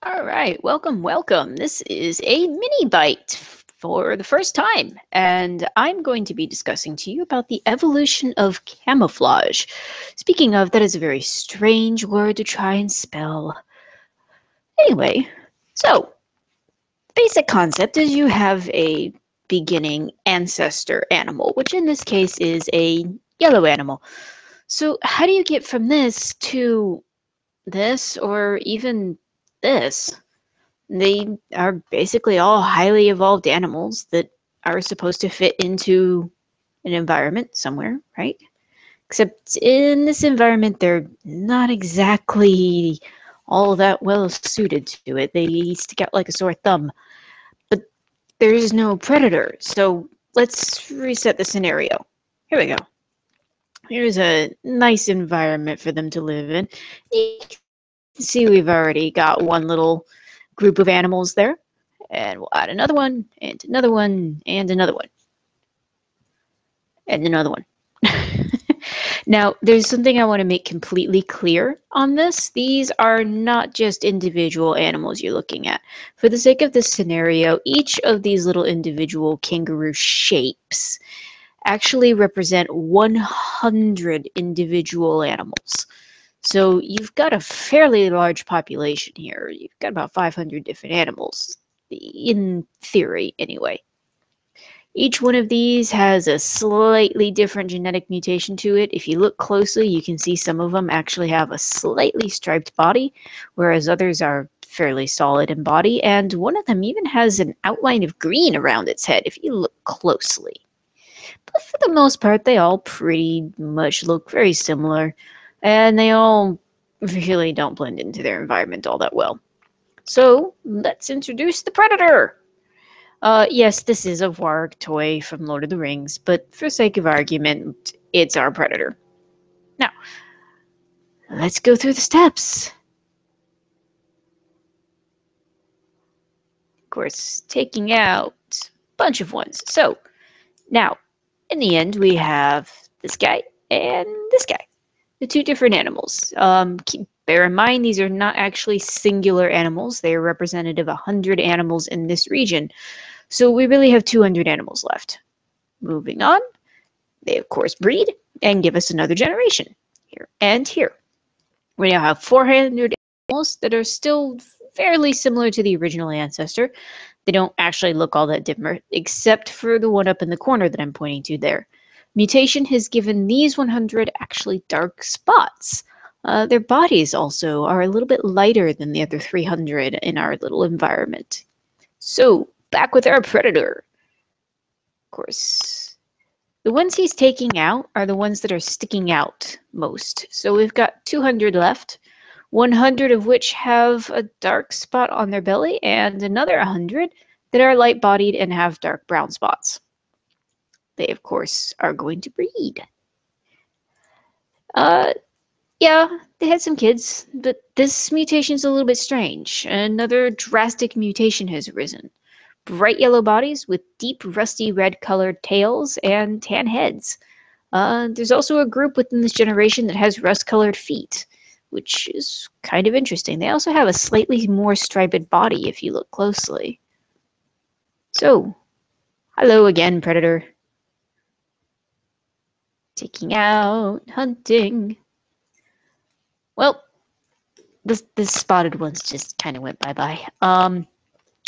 All right, welcome, welcome. This is a mini bite for the first time, and I'm going to be discussing to you about the evolution of camouflage. Speaking of, that is a very strange word to try and spell. Anyway, so basic concept is you have a beginning ancestor animal, which in this case is a yellow animal. So how do you get from this to this or even this? They are basically all highly evolved animals that are supposed to fit into an environment somewhere, right? Except in this environment, they're not exactly all that well suited to it. They stick out like a sore thumb. But there is no predator, so let's reset the scenario. Here we go. Here's a nice environment for them to live in. You can see we've already got one little group of animals there. And we'll add another one, and another one, and another one, and another one. Now, there's something I want to make completely clear on this. These are not just individual animals you're looking at. For the sake of this scenario, each of these little individual kangaroo shapes actually represent 100 individual animals. So you've got a fairly large population here. You've got about 500 different animals, in theory anyway. Each one of these has a slightly different genetic mutation to it. If you look closely, you can see some of them actually have a slightly striped body, whereas others are fairly solid in body, and one of them even has an outline of green around its head if you look closely. But for the most part, they all pretty much look very similar, and they all really don't blend into their environment all that well. So let's introduce the predator. Yes, this is a warg toy from Lord of the Rings, but for sake of argument, it's our predator. Now, let's go through the steps. Of course, taking out a bunch of ones. So, now, in the end, we have this guy and this guy, the two different animals. Bear in mind, these are not actually singular animals. They are representative of 100 animals in this region. So we really have 200 animals left. Moving on, they of course breed and give us another generation here and here. We now have 400 animals that are still fairly similar to the original ancestor. They don't actually look all that different, except for the one up in the corner that I'm pointing to there. Mutation has given these 100 actually dark spots. Their bodies also are a little bit lighter than the other 300 in our little environment. So, back with our predator. Of course, the ones he's taking out are the ones that are sticking out most. So we've got 200 left, 100 of which have a dark spot on their belly, and another 100 that are light-bodied and have dark brown spots. They, of course, are going to breed. Yeah, they had some kids, but this mutation is a little bit strange. Another drastic mutation has arisen. Bright yellow bodies with deep rusty red colored tails and tan heads. There's also a group within this generation that has rust-colored feet, which is kind of interesting. They also have a slightly more striped body if you look closely. So, hello again, Predator. Taking out, hunting. Well, this spotted ones just kind of went bye-bye.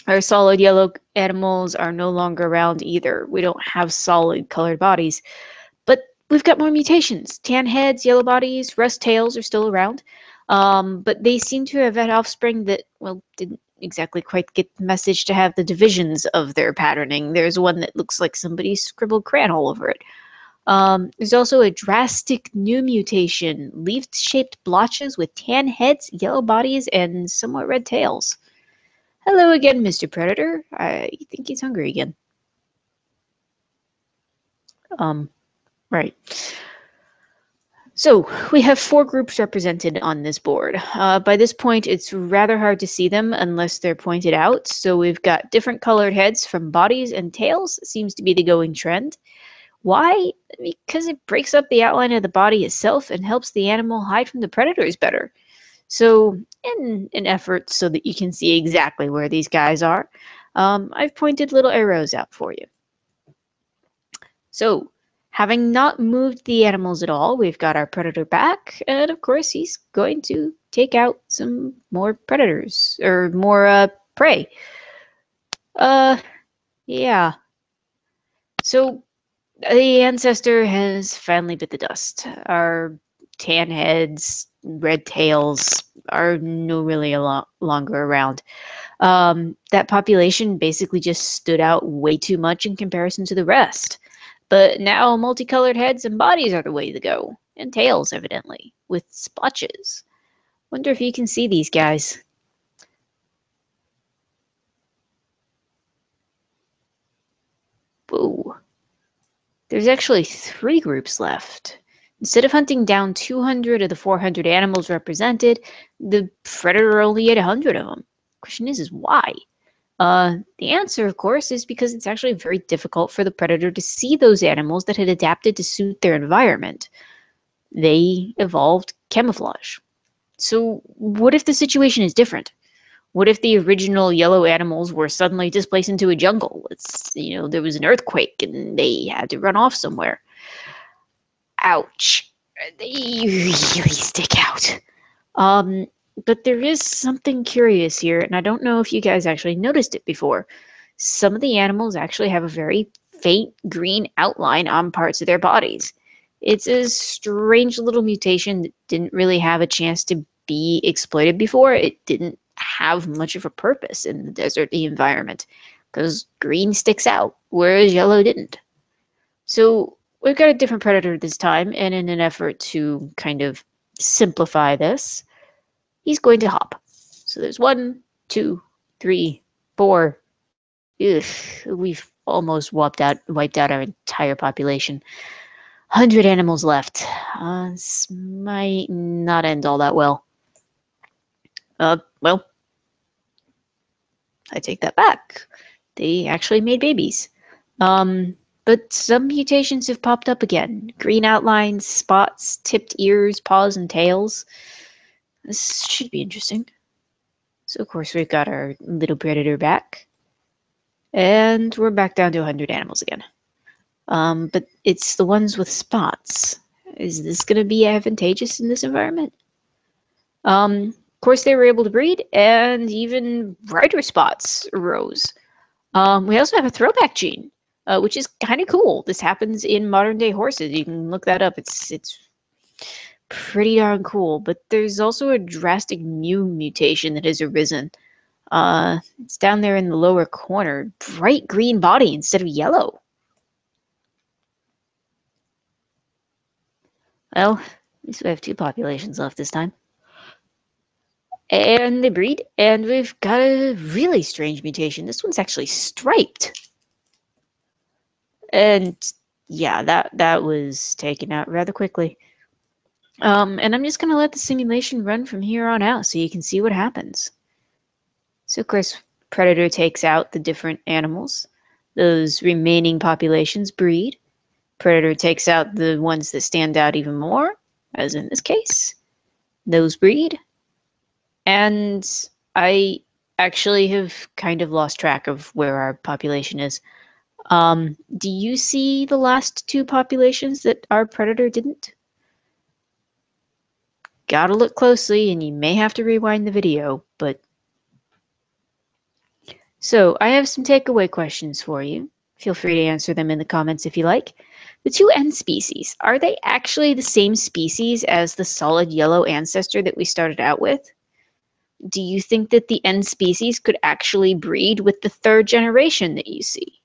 Our solid yellow animals are no longer around either. We don't have solid colored bodies. But we've got more mutations. Tan heads, yellow bodies, rust tails are still around. But they seem to have had offspring that, well, didn't exactly quite get the message to have the divisions of their patterning. There's one that looks like somebody scribbled crayon all over it. There's also a drastic new mutation, leaf-shaped blotches with tan heads, yellow bodies, and somewhat red tails. Hello again, Mr. Predator. I think he's hungry again. Right. So we have 4 groups represented on this board. By this point, it's rather hard to see them unless they're pointed out. So we've got different colored heads from bodies and tails. Seems to be the going trend. Why? Because it breaks up the outline of the body itself and helps the animal hide from the predators better. So in an effort so that you can see exactly where these guys are, I've pointed little arrows out for you. So having not moved the animals at all, we've got our predator back, and of course he's going to take out some more predators, or more prey. Yeah. So the ancestor has finally bit the dust. Our tan heads, red tails are no really longer around. That population basically just stood out way too much in comparison to the rest. But now multicolored heads and bodies are the way to go, and tails, evidently, with splotches. Wonder if you can see these guys. Whoa. There's actually 3 groups left. Instead of hunting down 200 of the 400 animals represented, the predator only ate 100 of them. Question is why? The answer, of course, is because it's actually very difficult for the predator to see those animals that had adapted to suit their environment. They evolved camouflage. So what if the situation is different? What if the original yellow animals were suddenly displaced into a jungle? There was an earthquake and they had to run off somewhere. Ouch. They really stick out. But there is something curious here, and I don't know if you guys actually noticed it before. Some of the animals actually have a very faint green outline on parts of their bodies. It's a strange little mutation that didn't really have a chance to be exploited before. It didn't have much of a purpose in the deserty environment because green sticks out, whereas yellow didn't. So we've got a different predator this time, and in an effort to kind of simplify this, he's going to hop. So there's 1, 2, 3, 4. Ugh, we've almost wiped out our entire population. 100 animals left. This might not end all that well. Well, I take that back. They actually made babies. But some mutations have popped up again. Green outlines, spots, tipped ears, paws, and tails. This should be interesting. So, of course, we've got our little predator back. And we're back down to 100 animals again. But it's the ones with spots. Is this going to be advantageous in this environment? Of course, they were able to breed, and even brighter spots arose. We also have a throwback gene, which is kind of cool. This happens in modern-day horses. You can look that up. It's pretty darn cool. But there's also a drastic mu mutation that has arisen. It's down there in the lower corner. Bright green body instead of yellow. Well, at least we have 2 populations left this time. And they breed, and we've got a really strange mutation. This one's actually striped. And yeah, that was taken out rather quickly. And I'm just going to let the simulation run from here on out so you can see what happens. So, of course, Predator takes out the different animals. Those remaining populations breed. Predator takes out the ones that stand out even more, as in this case. Those breed. And I actually have kind of lost track of where our population is. Do you see the last 2 populations that our predator didn't? Gotta look closely, and you may have to rewind the video, but... So, I have some takeaway questions for you. Feel free to answer them in the comments if you like. The 2 N species, are they actually the same species as the solid yellow ancestor that we started out with? Do you think that the N species could actually breed with the 3rd generation that you see?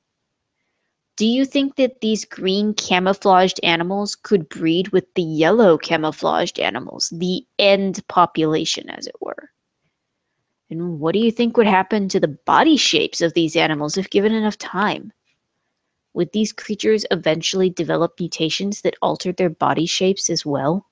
Do you think that these green camouflaged animals could breed with the yellow camouflaged animals, the end population, as it were? And what do you think would happen to the body shapes of these animals if given enough time? Would these creatures eventually develop mutations that altered their body shapes as well?